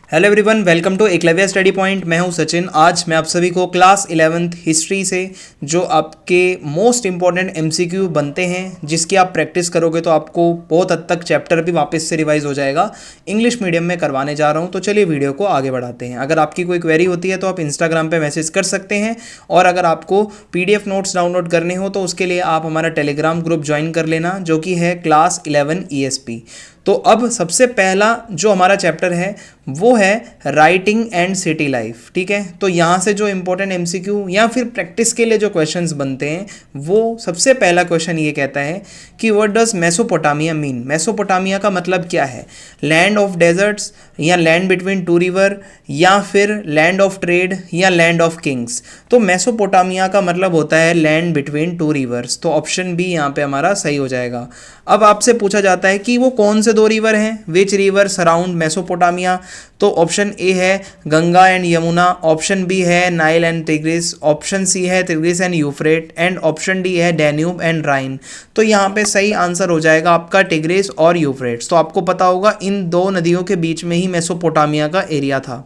Hello everyone, welcome to Eklavya study point. मैं हूं सचिन। आज मैं आप सभी को क्लास 11th हिस्ट्री से जो आपके मोस्ट इंपॉर्टेंट एमसीक्यू बनते हैं, जिसकी आप प्रैक्टिस करोगे तो आपको बहुत हद तक चैप्टर भी वापस से रिवाइज हो जाएगा, इंग्लिश मीडियम में करवाने जा रहा हूं। तो चलिए वीडियो को आगे बढ़ाते हैं। अगर आपकी कोई क्वेरी होती है तो आप इंस्टाग्राम पे मैसेज कर सकते हैं, और अगर आपको पीडीएफ नोट्स डाउनलोड करने हो तो उसके लिए आप हमारा टेलीग्राम ग्रुप ज्वाइन कर लेना, जो कि है क्लास 11 ESP। तो अब सबसे पहला जो हमारा चैप्टर है वो है राइटिंग एंड सिटी लाइफ। ठीक है, तो यहाँ से जो इंपॉर्टेंट एमसीक्यू या फिर प्रैक्टिस के लिए जो क्वेश्चंस बनते हैं, वो सबसे पहला क्वेश्चन ये कहता है कि what does Mesopotamia mean. Mesopotamia का मतलब क्या है? लैंड ऑफ डेजर्ट्स, या लैंड बिटवीन टू रिवर, या फिर लैंड ऑफ ट्रेड, या लैंड ऑफ किंग्स। तो मेसोपोटामिया का मतलब होता है लैंड बिटवीन टू रिवर्स। तो ऑप्शन बी यहाँ पे हमारा सही हो जाएगा। अब आपसे पूछा जाता है कि वो कौन से दो रिवर हैं, विच रिवर सराउंड मेसोपोटामिया। तो ऑप्शन ए है Ganga and Yamuna, option B है Nile and Tigris, option C है Tigris and Euphrates, and option D है डैन्यूब एंड राइन। तो यहाँ पे सही आंसर हो जाएगा आपका टिग्रिस और यूफ्रेट्स। तो आपको पता होगा इन दो नदियों के बीच में ही मेसोपोटामिया का एरिया था।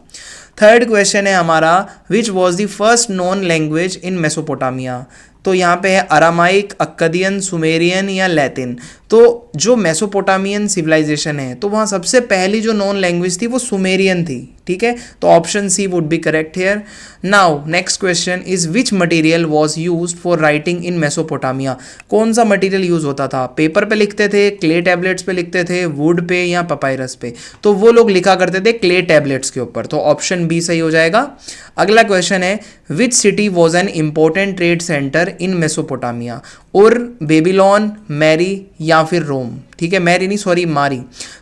थर्ड क्वेश्चन है हमारा, which was the first non language in Mesopotamia. तो यहाँ पे है अरामाइक, अक्कदियन, सुमेरियन या लैटिन। तो जो मेसोपोटामियन सिविलाइजेशन है, तो वहाँ सबसे पहली जो नॉन लैंग्वेज थी वो सुमेरियन थी। ठीक है, तो option C would be correct here. Now next question is which material was used for writing in Mesopotamia. कौन सा मटेरियल यूज होता था? पेपर पे लिखते थे, क्ले टैबलेट्स पे लिखते थे, वुड पे या पपायरस पे। तो वो लोग लिखा करते थे क्ले टैबलेट्स के ऊपर। तो ऑप्शन बी सही हो जाएगा। अगला क्वेश्चन है, which city was an important trade centre in Mesopotamia. उर, बेबीलोन, मैरी या फिर रोम। ठीक है, मैरी नहीं, सॉरी, मारी।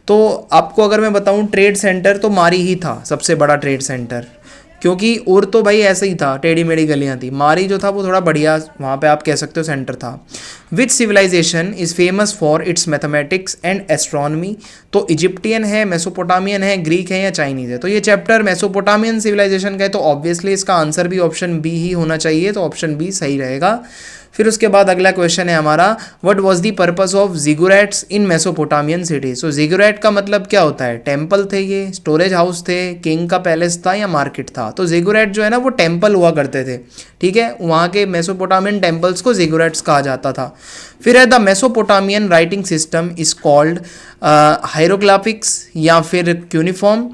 तो आपको अगर मैं बताऊं ट्रेड सेंटर, तो मारी ही था सबसे बड़ा ट्रेड सेंटर, क्योंकि उर तो भाई ऐसे ही था, टेढ़ी मेढ़ी गलियां थी। मारी जो था वो थोड़ा बढ़िया, वहाँ पे आप कह सकते हो सेंटर था। Which civilisation is famous for its mathematics and astronomy. तो इजिप्टियन है, मेसोपोटामियन है, ग्रीक है या चाइनीज है। तो ये चैप्टर मेसोपोटामियन सिविलाइजेशन का है, तो ऑब्वियसली इसका आंसर भी ऑप्शन बी ही होना चाहिए। तो ऑप्शन बी सही रहेगा। फिर उसके बाद अगला क्वेश्चन है हमारा, what was the purpose of ziggurats in Mesopotamian city. So ziggurat का मतलब क्या होता है? टेम्पल थे, ये स्टोरेज हाउस थे, किंग का पैलेस था या मार्केट था। तो जिगुरैट जो है ना वो टेम्पल हुआ करते थे। ठीक है, वहाँ के मेसोपोटामियन टेम्पल्स को जिगुरैट्स कहा जाता था। फिर है the Mesopotamian writing system is called hieroglyphics या फिर क्यूनिफॉर्म,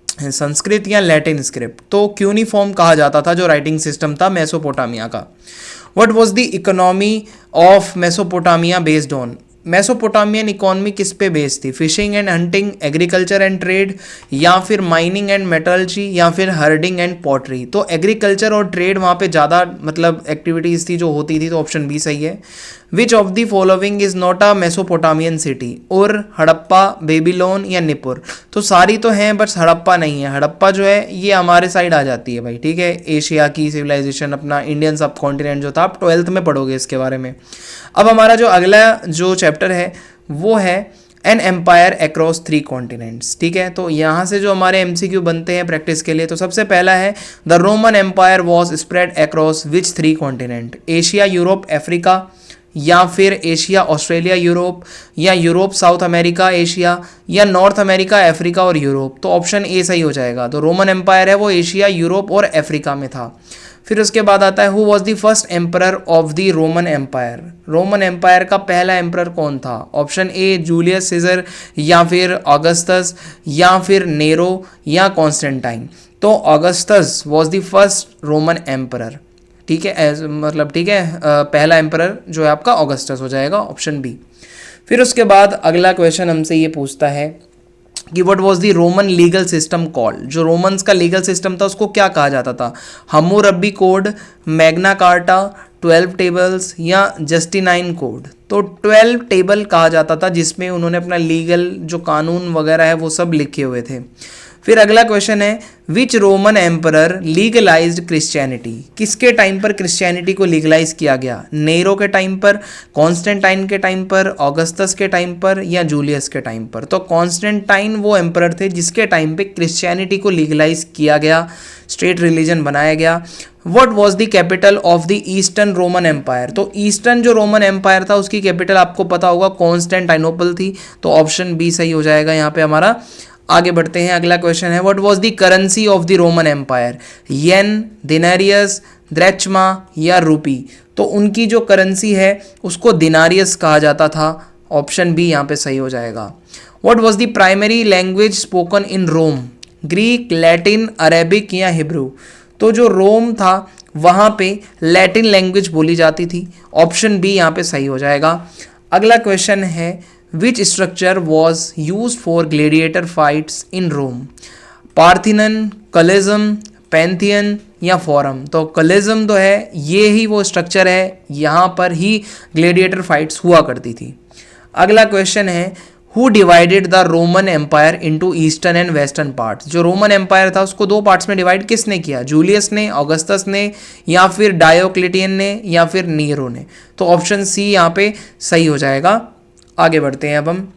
संस्कृत या लैटिन स्क्रिप्ट। तो क्यूनिफॉर्म कहा जाता था जो राइटिंग सिस्टम था मेसोपोटामिया का। What was the economy of Mesopotamia based on. Mesopotamian economy किस पे बेस्ड थी? Fishing and hunting, agriculture and trade, या फिर माइनिंग एंड मेटलर्जी, या फिर हर्डिंग एंड पॉटरी। तो एग्रीकल्चर और ट्रेड वहाँ पे ज़्यादा मतलब एक्टिविटीज़ थी जो होती थी। तो ऑप्शन बी सही है। विच of the following is not a Mesopotamian city. उर, हड़प्पा, बेबीलोन या निपुर। तो सारी तो हैं, बस हड़प्पा नहीं है। हड़प्पा जो है ये हमारे साइड आ जाती है भाई। ठीक है, एशिया की सिविलाइजेशन, अपना इंडियन सब कॉन्टिनेंट जो था, आप 12th में पढ़ोगे इसके बारे में। अब हमारा जो अगला जो चैप्टर है वो है एन एम्पायर अक्रॉस 3 कॉन्टिनेंट्स। ठीक है, तो यहाँ से जो हमारे एमसीक्यू बनते हैं प्रैक्टिस के लिए, तो सबसे पहला है the Roman empire was spread across which 3 continent. Asia, Europe, Africa, या फिर एशिया, ऑस्ट्रेलिया, यूरोप, या यूरोप, साउथ अमेरिका, एशिया, या नॉर्थ अमेरिका, अफ्रीका और यूरोप। तो ऑप्शन ए सही हो जाएगा। तो रोमन एम्पायर है वो एशिया, यूरोप और अफ्रीका में था। फिर उसके बाद आता है who was the first emperor of the Roman empire. Roman empire का पहला एम्परर कौन था? ऑप्शन ए जूलियस सीजर, या फिर ऑगस्टस, या फिर नेरो, या कॉन्स्टेंटाइन। तो Augustus was the first Roman emperor. ठीक है, मतलब ठीक है, पहला एम्परर जो है आपका ऑगस्टस हो जाएगा, ऑप्शन बी। फिर उसके बाद अगला क्वेश्चन हमसे ये पूछता है कि what was the Roman legal system called. जो रोमन्स का लीगल सिस्टम था उसको क्या कहा जाता था? हम्मुरब्बी कोड, मैग्ना कार्टा, 12 टेबल्स या जस्टिनाइन कोड। तो 12 टेबल कहा जाता था, जिसमें उन्होंने अपना लीगल जो कानून वगैरह है वो सब लिखे हुए थे। फिर अगला क्वेश्चन है विच रोमन एम्परर लीगलाइज्ड क्रिश्चियनिटी। किसके टाइम पर क्रिश्चियनिटी को लीगलाइज किया गया? नेरो के टाइम पर, कॉन्स्टेंटाइन के टाइम पर, ऑगस्टस के टाइम पर, या जूलियस के टाइम पर। तो कॉन्स्टेंटाइन वो एम्परर थे जिसके टाइम पे क्रिश्चियनिटी को लीगलाइज किया गया, स्टेट रिलीजन बनाया गया। What was the capital of the eastern Roman empire. तो ईस्टर्न जो रोमन एम्पायर था उसकी कैपिटल आपको पता होगा कॉन्स्टेंटाइनोपल थी। तो ऑप्शन बी सही हो जाएगा यहाँ पे हमारा। आगे बढ़ते हैं, अगला क्वेश्चन है what was the currency of the Roman Empire, yen, denarius, drachma या रूपी। तो उनकी जो करेंसी है उसको दिनारियस कहा जाता था, ऑप्शन बी यहाँ पे सही हो जाएगा। What was the primary language spoken in Rome, Greek, Latin, Arabic या हिब्रू। तो जो रोम था वहाँ पे लैटिन लैंग्वेज बोली जाती थी, ऑप्शन बी यहाँ पे सही हो जाएगा। अगला क्वेश्चन है which structure was use for gladiator fights in Rome, Parthenon, Colosseum, Pantheon या फोरम। तो कलेजम तो है, ये ही वो स्ट्रक्चर है, यहाँ पर ही ग्लेडिएटर फाइट्स हुआ करती थी। अगला क्वेश्चन है who divided the Roman empire into eastern and western parts. जो रोमन एम्पायर था उसको दो पार्ट्स में डिवाइड किसने किया, जूलियस ने, ऑगस्टस ने या फिर डायोक्लिटियन ने या फिर नीरो ने। तो ऑप्शन सी यहाँ पे सही हो जाएगा। आगे बढ़ते हैं अब हम,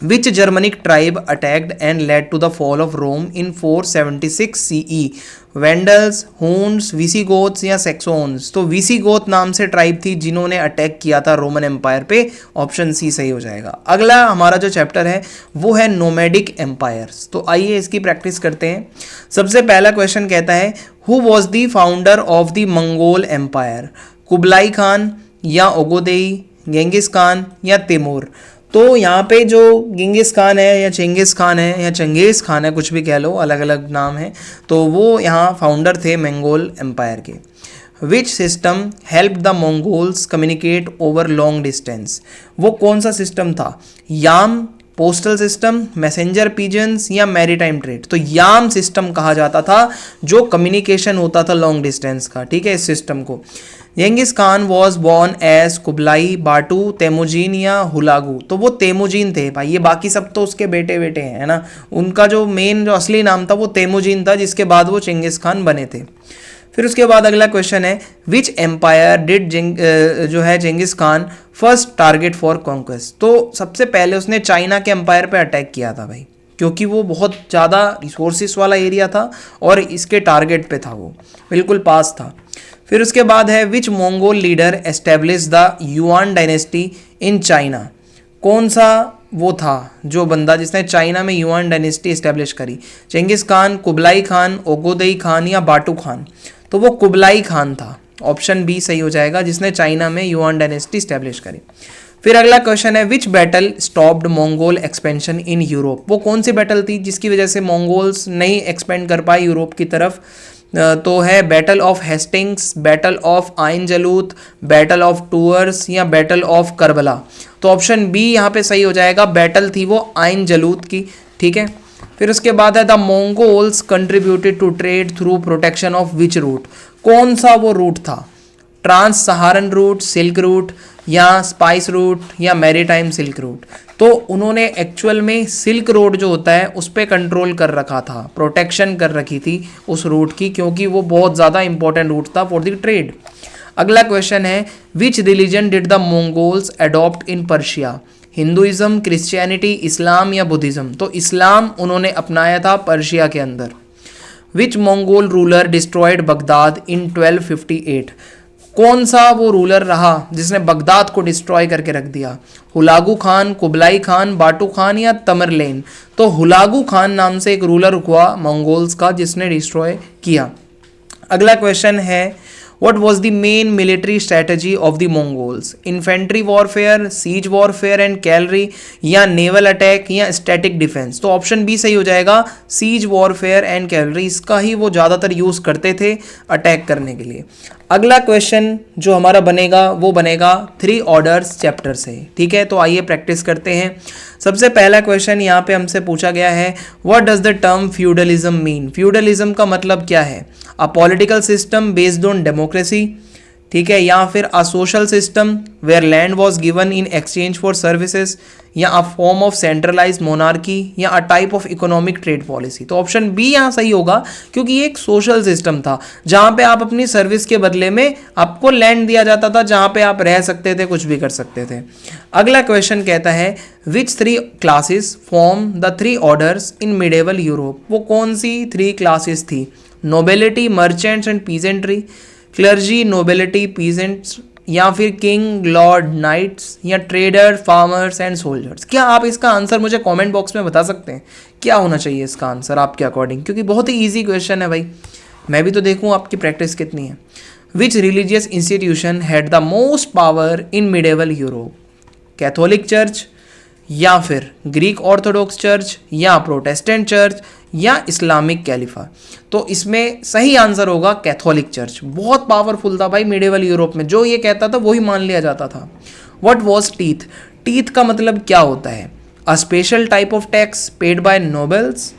which Germanic tribe attacked and led to the fall of Rome in 476 CE, Vandals, Huns, Visigoths या सेक्सोन्स। तो विसीगोथ नाम से ट्राइब थी जिन्होंने अटैक किया था रोमन एम्पायर पे, ऑप्शन सी सही हो जाएगा। अगला हमारा जो चैप्टर है वो है नोमैडिक एम्पायर्स। तो आइए इसकी प्रैक्टिस करते हैं। सबसे पहला क्वेश्चन कहता है who was the founder of the Mongol empire, Kublai Khan या ओगोदेई, गेंगिस खान या तैमूर। तो यहाँ पे जो गेंगिस खान है या चेंगिस खान है या चंगेज खान है, कुछ भी कह लो, अलग अलग नाम है, तो वो यहाँ फाउंडर थे मंगोल एम्पायर के। Which system help the Mongols communicate over long distance. वो कौन सा सिस्टम था, याम, पोस्टल सिस्टम, मैसेंजर पिजन्स या मैरीटाइम ट्रेड। तो याम सिस्टम कहा जाता था जो कम्युनिकेशन होता था लॉन्ग डिस्टेंस का, ठीक है, इस सिस्टम को। Genghis Khan was born as Kublai, Batu, Temujin या हुलागू। तो वो तेमुजीन थे भाई, ये बाकी सब तो उसके बेटे बेटे हैं, है ना। उनका जो मेन जो असली नाम था वो तेमुजीन था, जिसके बाद वो चेंगिस खान बने थे। फिर उसके बाद अगला क्वेश्चन है विच एम्पायर डिड जो है Chengiz Khan first target for conquest. तो सबसे पहले उसने चाइना के एम्पायर पे अटैक किया था भाई, क्योंकि वो बहुत ज़्यादा रिसोर्सिस वाला एरिया था और इसके टारगेट पे था, वो बिल्कुल पास था। फिर उसके बाद है which Mongol leader establish the Yuan dynasty in China. कौन सा वो था जो बंदा जिसने चाइना में युआन डायनेस्टी एस्टेब्लिश करी, चेंगिस खान, कुबलाई खान, ओगोदेई खान या बाटू खान। तो वो कुबलाई खान था, ऑप्शन बी सही हो जाएगा, जिसने चाइना में युआन डायनेस्टी एस्टेब्लिश करी। फिर अगला क्वेश्चन है विच battle stopped Mongol expansion in Europe. वो कौन सी बैटल थी जिसकी वजह से मंगोल्स नहीं एक्सपेंड कर पाए यूरोप की तरफ। तो है battle of Hastings, battle of Ain Jalut, battle of Tours या बैटल ऑफ करबला। तो ऑप्शन बी यहाँ पे सही हो जाएगा, बैटल थी वो आइन जलूत की, ठीक है। फिर उसके बाद है the Mongols contributed to trade through protection of which route. कौन सा वो रूट था, trans Saharan route, silk route या स्पाइस रूट या मैरीटाइम सिल्क रूट। तो उन्होंने एक्चुअल में सिल्क रोड जो होता है उस पर कंट्रोल कर रखा था, प्रोटेक्शन कर रखी थी उस रूट की, क्योंकि वो बहुत ज़्यादा इंपॉर्टेंट रूट था फॉर द ट्रेड। अगला क्वेश्चन है which religion did the Mongols adopt in Persia, Hinduism, Christianity, Islam या बुद्धिज्म। तो इस्लाम उन्होंने अपनाया था पर्शिया के अंदर। विच मंगोल रूलर डिस्ट्रॉयड बगदाद इन 1258। कौन सा वो रूलर रहा जिसने बगदाद को डिस्ट्रॉय करके रख दिया, हुलागू खान, कुबलाई खान, बाटू खान या तमरलेन। तो हुलागू खान नाम से एक रूलर हुआ मंगोल्स का जिसने डिस्ट्रॉय किया। अगला क्वेश्चन है What was the main military strategy of the Mongols? Infantry warfare, siege warfare and cavalry या naval attack या static defense। तो ऑप्शन बी सही हो जाएगा, siege warfare and cavalry, इसका ही वो ज़्यादातर यूज़ करते थे अटैक करने के लिए। अगला क्वेश्चन जो हमारा बनेगा वो बनेगा 3 ऑर्डर्स चैप्टर से, ठीक है। तो आइए प्रैक्टिस करते हैं। सबसे पहला क्वेश्चन यहाँ पे हमसे पूछा गया है what does the term feudalism mean. Feudalism का मतलब क्या है, a political system based on democracy, ठीक है, या फिर a social system where land was given in exchange for services, या a form of centralise monarchy, या a type of economic trade policy. तो ऑप्शन बी यहाँ सही होगा, क्योंकि ये एक सोशल सिस्टम था जहाँ पे आप अपनी सर्विस के बदले में आपको लैंड दिया जाता था, जहाँ पे आप रह सकते थे, कुछ भी कर सकते थे। अगला क्वेश्चन कहता है विच 3 classes form the 3 orders in medieval Europe. वो कौन सी 3 क्लासेस थी, nobility, merchants and peasantry, clergy, nobility, peasants या फिर किंग, लॉर्ड, नाइट्स या ट्रेडर, फार्मर्स एंड सोल्जर्स? क्या आप इसका आंसर मुझे कमेंट बॉक्स में बता सकते हैं क्या होना चाहिए इसका आंसर आपके अकॉर्डिंग, क्योंकि बहुत ही ईजी क्वेश्चन है भाई, मैं भी तो देखूँ आपकी प्रैक्टिस कितनी है। Which religious institution had the most power in medieval Europe? Catholic Church या फिर ग्रीक ऑर्थोडॉक्स चर्च या प्रोटेस्टेंट चर्च या इस्लामिक कैलिफा? तो इसमें सही आंसर होगा कैथोलिक चर्च। बहुत पावरफुल था भाई मिडेवल यूरोप में, जो ये कहता था वही मान लिया जाता था। What was teeth? टीथ का मतलब क्या होता है? A special type of tax paid by nobles,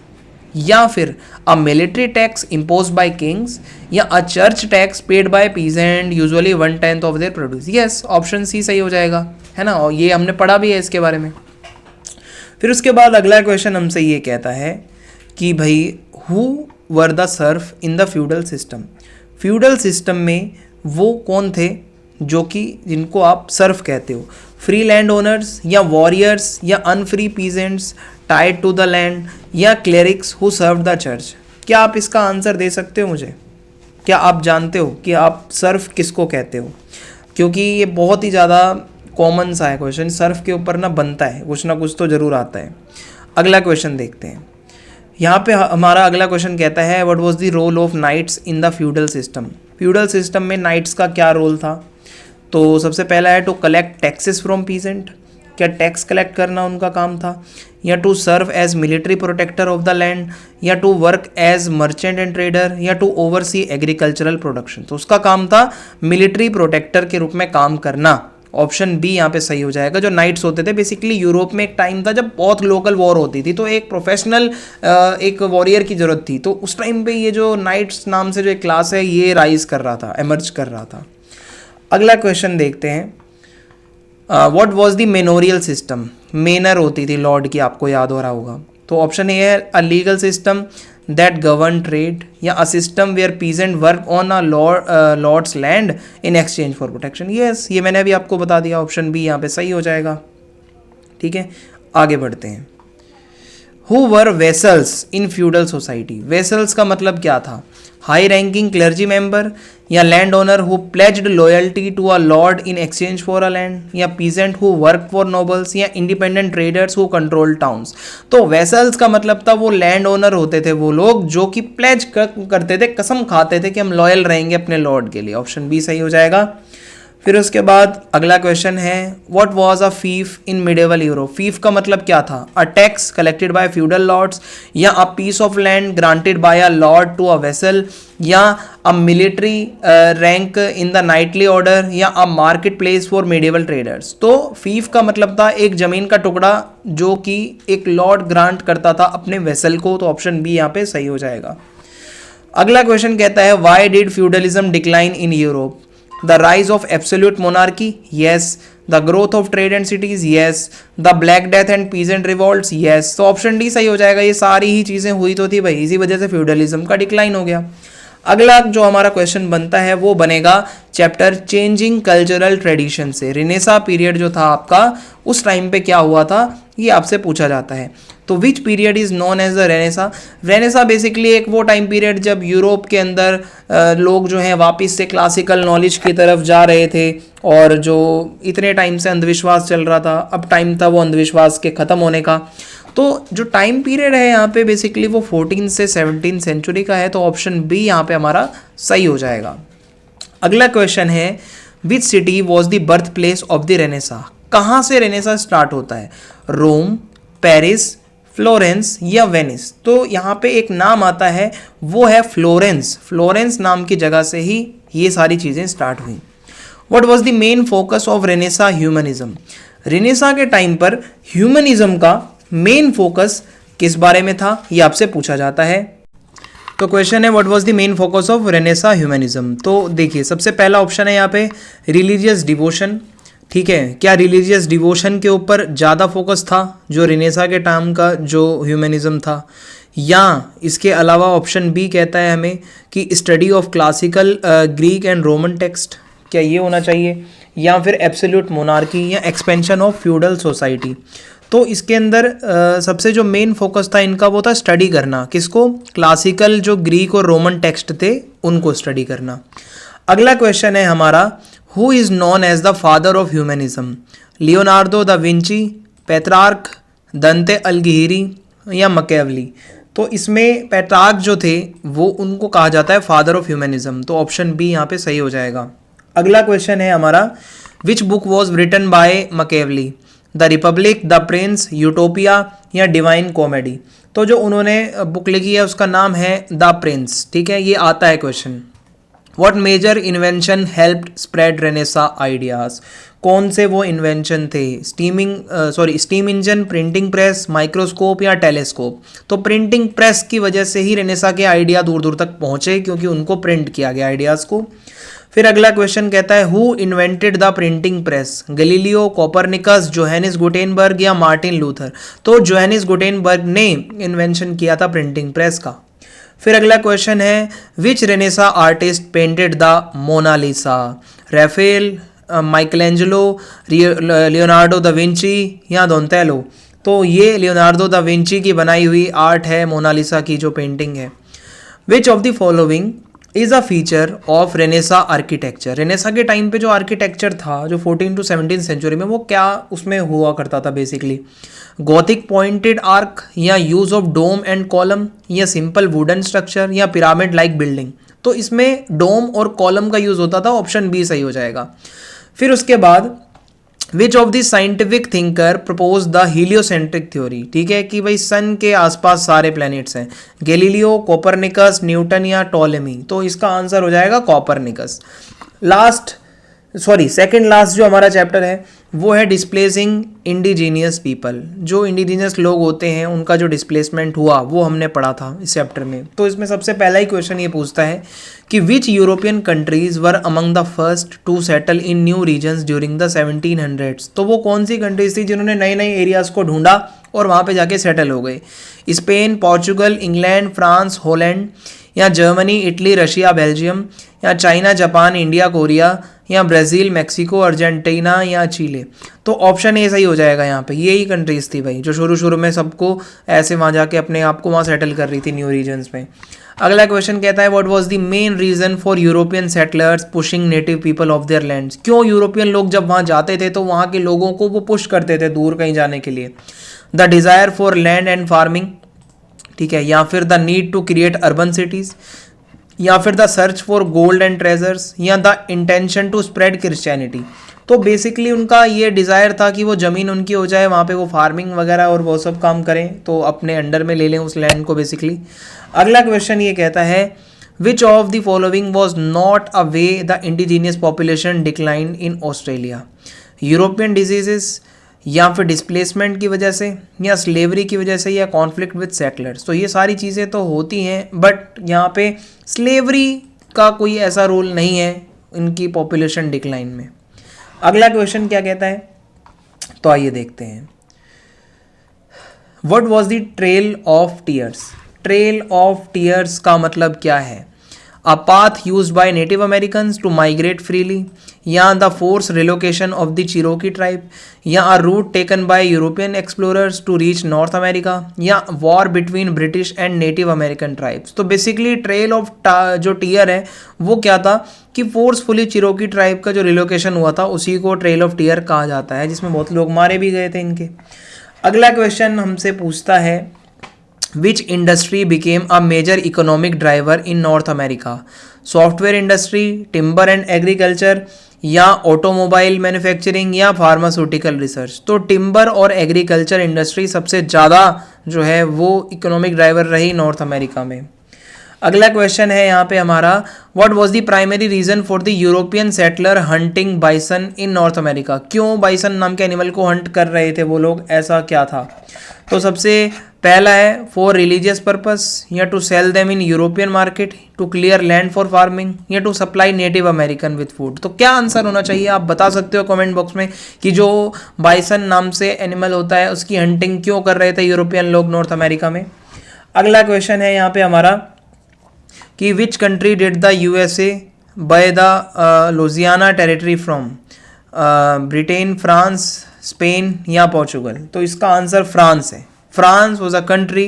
या फिर a military tax impose by kings, या a church tax paid by peasant usually 1/10 of their produce? Yes, option C सही हो जाएगा, है ना, और ये हमने पढ़ा भी है इसके बारे में। फिर उसके बाद अगला क्वेश्चन हमसे ये कहता है कि भाई who were the Surf in the feudal system? Feudal system में वो कौन थे जो कि जिनको आप सर्फ कहते हो? फ्री लैंड ओनर्स या वॉरियर्स या unfree peasants tied to the land या clerics who serve the church? क्या आप इसका आंसर दे सकते हो मुझे? क्या आप जानते हो कि आप सर्फ किसको कहते हो? क्योंकि ये बहुत ही ज़्यादा कॉमन सा है क्वेश्चन, सर्फ के ऊपर ना बनता है, कुछ ना कुछ तो ज़रूर आता है। अगला क्वेश्चन देखते हैं। यहाँ पे हमारा अगला क्वेश्चन कहता है what was the role of knights in the feudal system? Feudal system में नाइट्स का क्या रोल था? तो सबसे पहला है to collect taxes from peasant, क्या टैक्स कलेक्ट करना उनका काम था? या to serve as military protector of the land, या to work as merchant and trader, या टू ओवरसी एग्रीकल्चरल प्रोडक्शन? तो उसका काम था मिलिट्री प्रोटेक्टर के रूप में काम करना। ऑप्शन बी यहाँ पे सही हो जाएगा। जो नाइट्स होते थे बेसिकली यूरोप में एक टाइम था जब बहुत लोकल वॉर होती थी, तो एक प्रोफेशनल एक वॉरियर की जरूरत थी, तो उस टाइम पे ये जो नाइट्स नाम से जो एक क्लास है ये राइज कर रहा था, एमर्ज कर रहा था। अगला क्वेश्चन देखते हैं। What was the manorial system? Manor होती थी लॉर्ड की, आपको याद हो रहा होगा। तो ऑप्शन ए है a legal system that govern trade, या a system where peasant work on a lord's land in exchange for protection. Yes, ये मैंने अभी आपको बता दिया, ऑप्शन बी यहाँ पे सही हो जाएगा। ठीक है, आगे बढ़ते हैं। Who were vassals in feudal society? Vassals का मतलब क्या था? हाई रैंकिंग क्लर्जी मेंबर, या land owner who pledged loyalty to a lord in exchange for a land, या peasant who work for nobles, या independent traders who control towns? तो vassals का मतलब था वो लैंड ओनर होते थे, वो लोग जो कि प्लेज करते थे, कसम खाते थे कि हम लॉयल रहेंगे अपने लॉर्ड के लिए। ऑप्शन बी सही हो जाएगा। फिर उसके बाद अगला क्वेश्चन है what was a fief in medieval Europe? Fief का मतलब क्या था? A tax collected by feudal lords, या a piece of land granted by a lord to a vassal, या a military rank in the knightly order, या a market place for medieval traders? तो fief का मतलब था एक जमीन का टुकड़ा जो कि एक लॉर्ड ग्रांट करता था अपने वेसल को। तो ऑप्शन बी यहाँ पे सही हो जाएगा। अगला क्वेश्चन कहता है why did feudalism decline in Europe? The rise of absolute monarchy? Yes. The growth of trade and cities? Yes. The Black Death and peasant revolts? Yes. तो ऑप्शन डी सही हो जाएगा। ये सारी ही चीज़ें हुई तो थी भाई, इसी वजह से फ्यूडलिज्म का डिक्लाइन हो गया। अगला जो हमारा क्वेश्चन बनता है वो बनेगा चैप्टर चेंजिंग कल्चरल ट्रेडिशन से। रिनेसा पीरियड जो था आपका, उस टाइम पे क्या हुआ था ये आपसे पूछा जाता है। तो which period is known as the renaissance? Renaissance basically एक वो टाइम पीरियड जब यूरोप के अंदर लोग जो हैं वापस से क्लासिकल नॉलेज की तरफ जा रहे थे, और जो इतने टाइम से अंधविश्वास चल रहा था, अब टाइम था वो अंधविश्वास के ख़त्म होने का। तो जो टाइम पीरियड है यहाँ पे बेसिकली वो 14 से 17 सेंचुरी का है। तो ऑप्शन बी यहाँ पे हमारा सही हो जाएगा। अगला क्वेश्चन है which city was the birth place of the Renaissance? कहाँ से रेनेसा स्टार्ट होता है? रोम, पेरिस, फ्लोरेंस या वेनिस? तो यहाँ पे एक नाम आता है वो है फ्लोरेंस। फ्लोरेंस नाम की जगह से ही ये सारी चीज़ें स्टार्ट हुई। What was the main focus of Renaissance humanism? Renaissance के टाइम पर ह्यूमनिज्म का मेन फोकस किस बारे में था ये आपसे पूछा जाता है। तो क्वेश्चन है what was the main focus of Renaissance humanism? तो देखिए सबसे पहला ऑप्शन है यहाँ पे रिलीजियस डिवोशन। ठीक है, क्या रिलीजियस डिवोशन के ऊपर ज़्यादा फोकस था जो रेनेसा के टाइम का जो ह्यूमनिज्म था? या इसके अलावा ऑप्शन बी कहता है हमें कि study of classical Greek and Roman text, क्या ये होना चाहिए? या फिर एब्सोल्यूट मोनार्की या एक्सपेंशन ऑफ फ्यूडल सोसाइटी? तो इसके अंदर सबसे जो मेन फोकस था इनका वो था स्टडी करना, किसको? क्लासिकल जो ग्रीक और रोमन टेक्स्ट थे उनको स्टडी करना। अगला क्वेश्चन है हमारा who is known as the father of humanism? Leonardo da Vinci, Petrarch, Dante अल्गिहिरी या मकेवली? तो इसमें पेट्रार्क जो थे वो उनको कहा जाता है फादर ऑफ ह्यूमनिज्म, तो ऑप्शन बी यहाँ पे सही हो जाएगा। अगला क्वेश्चन है हमारा, which book was written by Machiavelli? The Republic, the Prince, Utopia या डिवाइन कॉमेडी? तो जो उन्होंने बुक लिखी है उसका नाम है द प्रिंस, ठीक है, ये आता है question. What major invention helped spread renaissance ideas? कौन से वो इन्वेंशन थे? Steam engine, printing press, microscope या टेलीस्कोप? तो प्रिंटिंग प्रेस की वजह से ही रेनेसा के आइडिया दूर दूर तक पहुंचे, क्योंकि उनको प्रिंट किया गया आइडियाज़ को। फिर अगला क्वेश्चन कहता है, who invented the printing press? Galileo, Copernicus, Johannes Gutenberg या मार्टिन लूथर? तो जोहानिस गुटेनबर्ग ने इन्वेंशन किया था प्रिंटिंग प्रेस का। फिर अगला क्वेश्चन है, which Renaissance artist painted the Mona Lisa? Raphael, Michelangelo, Leonardo da Vinci या डोनटेलो? तो ये लियोनार्डो दा विंची की बनाई हुई आर्ट है मोनालिसा की जो पेंटिंग है। विच of the following is a feature of Renaissance architecture? Renaissance के टाइम पे जो आर्किटेक्चर था, जो 14 to 17 सेंचुरी में, वो क्या उसमें हुआ करता था बेसिकली? गॉथिक पॉइंटेड आर्क या use of dome and column या सिंपल वुडन स्ट्रक्चर या पिरामिड लाइक बिल्डिंग? तो इसमें डोम और कॉलम का यूज होता था, ऑप्शन बी सही हो जाएगा। फिर उसके बाद, विच of the scientific thinker propose the heliocentric theory? ठीक है, कि भाई सन के आसपास सारे प्लैनेट्स हैं। गैलीलियो, कोपरनिकस, न्यूटन या टॉलेमी? तो इसका आंसर हो जाएगा कोपरनिकस। सेकंड लास्ट जो हमारा चैप्टर है वो है डिस्प्लेसिंग इंडिजीनियस पीपल। जो इंडिजीनियस लोग होते हैं उनका जो डिस्प्लेसमेंट हुआ वो हमने पढ़ा था इस चैप्टर में। तो इसमें सबसे पहला ही क्वेश्चन ये पूछता है कि which European countries were among the first to settle in new regions during the 1700s? तो वो कौन सी कंट्रीज थी जिन्होंने नए नए एरियाज को ढूंढा और वहाँ पे जाके सेटल हो गए? Spain, Portugal, England, France, Holland या जर्मनी, इटली, रशिया, बेल्जियम या चाइना, जापान, इंडिया, कोरिया या ब्राज़ील, मैक्सिको, अर्जेंटीना या चिले? तो ऑप्शन ए सही हो जाएगा। यहाँ पे यही कंट्रीज थी भाई जो शुरू शुरू में सबको ऐसे वहाँ जाके अपने आप को वहाँ सेटल कर रही थी न्यू रीजन्स में। अगला क्वेश्चन कहता है, what was the main reason for European settlers pushing native people of their lands? क्यों यूरोपियन लोग जब वहाँ जाते थे तो वहाँ के लोगों को वो पुश करते थे दूर कहीं जाने के लिए? The desire for land and farming, ठीक है, या फिर the need to create urban cities, या फिर the search for gold and treasures, या the intention to spread Christianity? तो बेसिकली उनका ये डिज़ायर था कि वो ज़मीन उनकी हो जाए, वहाँ पे वो फार्मिंग वगैरह और वो सब काम करें, तो अपने अंडर में ले लें उस लैंड को बेसिकली। अगला क्वेश्चन ये कहता है, विच of the following was not a way the indigenous population decline in Australia? European diseases, या फिर डिस्प्लेसमेंट की वजह से, या स्लेवरी की वजह से, या कॉन्फ्लिक्ट विद सेटलर्स? तो ये सारी चीज़ें तो होती हैं, बट यहाँ पे स्लेवरी का कोई ऐसा रोल नहीं है इनकी पॉपुलेशन डिक्लाइन में। अगला क्वेश्चन क्या कहता है, तो आइए देखते हैं। What was the trail of tears? Trail of tears का मतलब क्या है? A path used by Native Americans to migrate freely, या the force relocation of the Cherokee tribe, या a route taken by European explorers to reach North America, या war between British and Native American tribes? तो basically trail of जो tear है वो क्या था कि फोर्सफुली चिरोकी ट्राइब का जो रिलोकेशन हुआ था उसी को ट्रेल ऑफ टीयर कहा जाता है, जिसमें बहुत लोग मारे भी गए थे इनके। अगला क्वेश्चन हमसे पूछता है, which industry became a major economic driver in North America? Software industry, timber and agriculture, या ऑटोमोबाइल मैन्युफैक्चरिंग, या फार्मास्यूटिकल रिसर्च? तो टिम्बर और एग्रीकल्चर इंडस्ट्री सबसे ज़्यादा जो है वो इकोनॉमिक ड्राइवर रही नॉर्थ अमेरिका में। अगला क्वेश्चन है यहाँ पे हमारा, what was the primary reason for the European settler hunting bison in North America? क्यों बाइसन नाम के एनिमल को हंट कर रहे थे वो लोग, ऐसा क्या था? तो सबसे पहला है फॉर रिलीजियस पर्पस, या to sell them in European market, to clear land for farming, या to supply Native American with food? तो क्या आंसर होना चाहिए आप बता सकते हो कमेंट बॉक्स में कि जो बाइसन नाम से एनिमल होता है उसकी हंटिंग क्यों कर रहे थे यूरोपियन लोग नॉर्थ अमेरिका में। अगला क्वेश्चन है यहाँ पे हमारा कि which country did the USA buy the Louisiana territory from? Britain, France, Spain या पोर्चुगल? तो इसका आंसर फ्रांस है। फ्रांस वॉज अ कंट्री,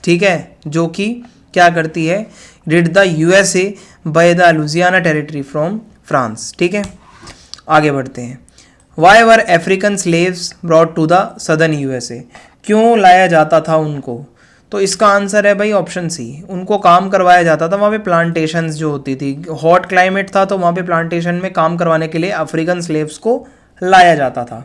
ठीक है, जो कि क्या करती है, did the USA buy the Louisiana territory from France, ठीक है। आगे बढ़ते हैं। Why were African slaves brought to the southern USA, क्यों लाया जाता था उनको? तो इसका आंसर है भाई ऑप्शन सी, उनको काम करवाया जाता था। वहाँ पे प्लांटेशंस जो होती थी, हॉट क्लाइमेट था तो वहाँ पे प्लांटेशन में काम करवाने के लिए अफ्रीकन स्लेव्स को लाया जाता था।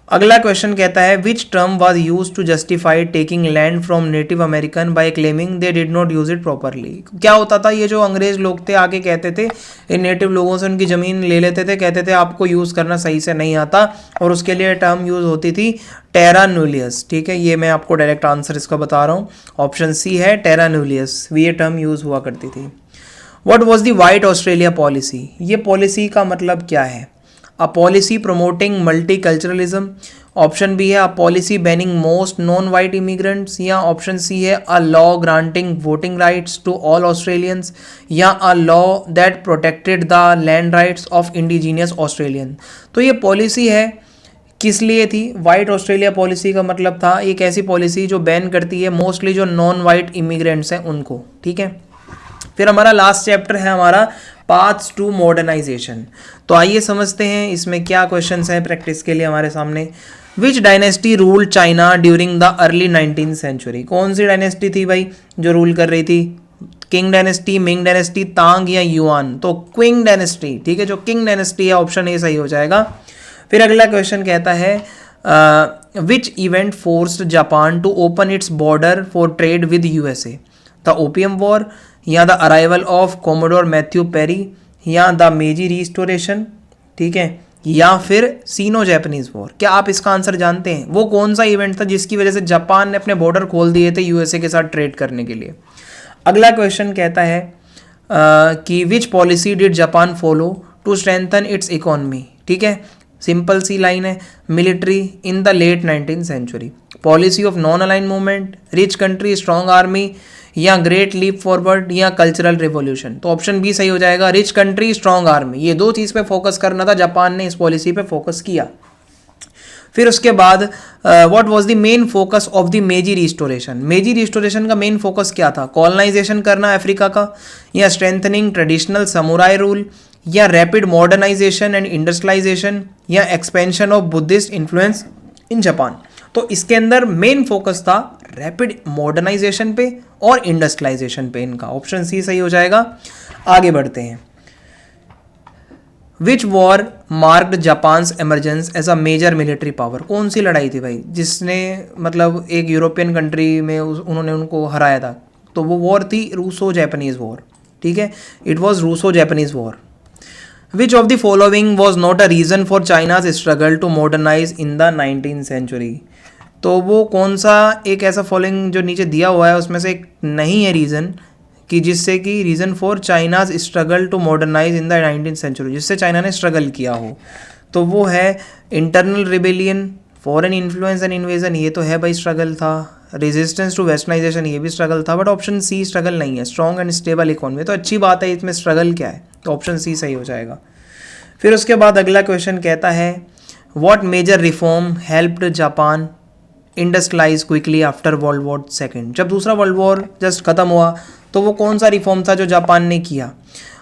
अगला क्वेश्चन कहता है which term was use to justify taking land from native American by claiming they did not use it properly. क्या होता था, ये जो अंग्रेज लोग थे आके कहते थे, इन नेटिव लोगों से उनकी ज़मीन ले लेते थे, कहते थे आपको यूज़ करना सही से नहीं आता, और उसके लिए टर्म यूज़ होती थी टेरा न्यूलियस। ठीक है, ये मैं आपको डायरेक्ट आंसर इसका बता रहा हूँ, ऑप्शन सी है टेरा न्यूलियस, ये टर्म यूज़ हुआ करती थी। What was the White Australia policy, ये पॉलिसी का मतलब क्या है? A policy promoting multiculturalism, option B है a policy banning most non white immigrants, या ऑप्शन सी है a law granting voting rights to all Australians, या a law that protected the land rights of indigenous Australian. तो ये policy है किस लिए थी? वाइट ऑस्ट्रेलिया पॉलिसी का मतलब था एक ऐसी पॉलिसी जो बैन करती है मोस्टली जो नॉन वाइट इमिग्रेंट्स हैं उनको। ठीक है, फिर हमारा लास्ट चैप्टर है हमारा पाथ्स टू मॉडर्नाइजेशन। तो आइए समझते हैं इसमें क्या क्वेश्चंस हैं प्रैक्टिस के लिए हमारे सामने। Which dynasty rule China during the early 19th century, कौन सी डायनेस्टी थी भाई जो रूल कर रही थी? Qing dynasty, Ming dynasty, Tang या युआन? तो क्विंग डायनेस्टी। ठीक है, जो किंग डायनेस्टी है ऑप्शन ए सही हो जाएगा। फिर अगला क्वेश्चन कहता है which event forced Japan to open its border for trade with USA? The Opium War, या the arrival of Commodore Matthew Perry, या द मेजी रिस्टोरेशन, ठीक है, या फिर सीनो जापानीज वॉर? क्या आप इसका आंसर जानते हैं? वो कौन सा इवेंट था जिसकी वजह से जापान ने अपने बॉर्डर खोल दिए थे यूएसए के साथ ट्रेड करने के लिए? अगला क्वेश्चन कहता है कि which policy did Japan follow to strengthen its economy? ठीक है, सिंपल सी लाइन है, military in the late 19th century, policy of non align movement, rich country strong army, या ग्रेट लीप फॉरवर्ड, या कल्चरल रिवॉल्यूशन? तो option B सही हो जाएगा, रिच कंट्री स्ट्रॉन्ग आर्मी। ये दो चीज़ पे फोकस करना था, जापान ने इस पॉलिसी पे फोकस किया। फिर उसके बाद what was the main focus of the Meiji restoration? मेजी रिस्टोरेशन का मेन फोकस क्या था? कॉलोनाइजेशन करना अफ्रीका का, या स्ट्रेंथनिंग ट्रेडिशनल समुराई रूल, या रैपिड मॉडर्नाइजेशन एंड इंडस्ट्रियलाइजेशन, या expansion of Buddhist influence in Japan? तो इसके अंदर मेन फोकस था रैपिड मॉडर्नाइजेशन पे और इंडस्ट्रियलाइजेशन पे इनका, ऑप्शन सी सही हो जाएगा। आगे बढ़ते हैं। Which war marked Japan's emergence as a major military power? कौन सी लड़ाई थी भाई जिसने मतलब एक यूरोपियन कंट्री में उन्होंने उनको हराया था? तो वो वॉर थी रूसो जापानीज वॉर। ठीक है, it was Russo Japanese war. Which of the following was not a reason for China's struggle to modernise in the 19th century? तो वो कौन सा एक ऐसा फॉलोइंग जो नीचे दिया हुआ है उसमें से एक नहीं है रीज़न कि जिससे कि reason for China's struggle to modernise in the 19th century, जिससे चाइना ने स्ट्रगल किया हो? तो वो है internal rebellion, foreign influence and invasion, ये तो है भाई स्ट्रगल था। रेजिस्टेंस टू वेस्टर्नाइजेशन, ये भी स्ट्रगल था, बट ऑप्शन सी स्ट्रगल नहीं है। स्ट्रॉन्ग एंड स्टेबल इकोनॉमी, तो अच्छी बात है, इसमें स्ट्रगल क्या है? तो ऑप्शन सी सही हो जाएगा। फिर उसके बाद अगला क्वेश्चन कहता है what major reform helped Japan industrialise quickly after world war second? जब दूसरा वर्ल्ड वॉर जस्ट खत्म हुआ तो वो कौन सा रिफॉर्म था जो जापान ने किया?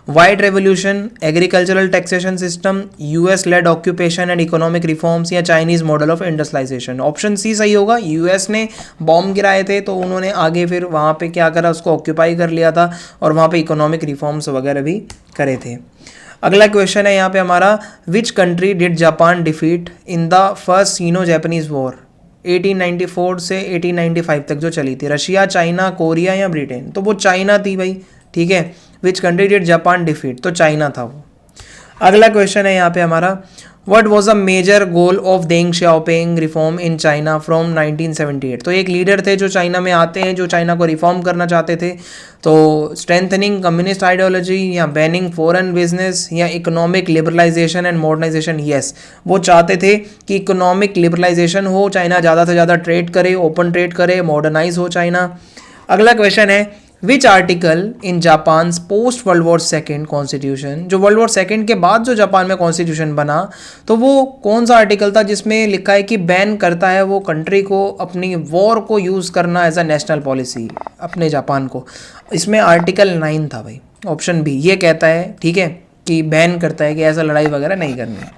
White Revolution, agricultural taxation system, US led occupation and economic reforms, या Chinese model of industrialisation? Option C सही होगा। यूएस ने बॉम्ब गिराए थे तो उन्होंने आगे फिर वहाँ पे क्या करा, उसको ऑक्यूपाई कर लिया था और वहाँ पे इकोनॉमिक रिफॉर्म्स वगैरह भी करे थे। अगला क्वेश्चन है यहाँ पे हमारा, which country did Japan defeat in the first Sino Japanese war 1894 से 1895 तक जो चली थी? रशिया, चाइना, कोरिया, या ब्रिटेन? तो वो चाइना थी भाई। ठीक है, which country did Japan defeat? तो चाइना था वो। अगला क्वेश्चन है यहाँ पे हमारा, what was a major goal of Deng Xiaoping reform in China from 1978? तो एक लीडर थे जो चाइना में आते हैं, जो चाइना को रिफॉर्म करना चाहते थे। तो स्ट्रेंथनिंग कम्युनिस्ट आइडियोलॉजी, या बैनिंग फॉरेन बिजनेस, या economic liberalisation and modernisation? Yes, वो चाहते थे कि इकोनॉमिक लिबरलाइजेशन हो, चाइना ज़्यादा से ज़्यादा ट्रेड करे, ओपन ट्रेड करे, मॉडर्नाइज हो चाइना। अगला क्वेश्चन है, which article in Japan post world war second constitution? जो वर्ल्ड वॉर सेकेंड के बाद जो जापान में कॉन्स्टिट्यूशन बना, तो वो कौन सा आर्टिकल था जिसमें लिखा है कि बैन करता है वो कंट्री को अपनी वॉर को यूज़ करना एज अ नेशनल पॉलिसी अपने जापान को? इसमें आर्टिकल 9 था भाई, ऑप्शन बी ये कहता है। ठीक है, कि बैन करता है कि ऐसा लड़ाई वगैरह नहीं करनी है।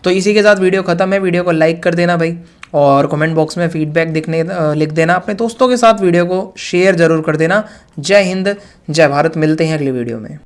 तो इसी के साथ वीडियो ख़त्म है। वीडियो को लाइक कर देना भाई, और कमेंट बॉक्स में फीडबैक लिख देना। अपने दोस्तों के साथ वीडियो को शेयर ज़रूर कर देना। जय हिंद, जय भारत। मिलते हैं अगली वीडियो में।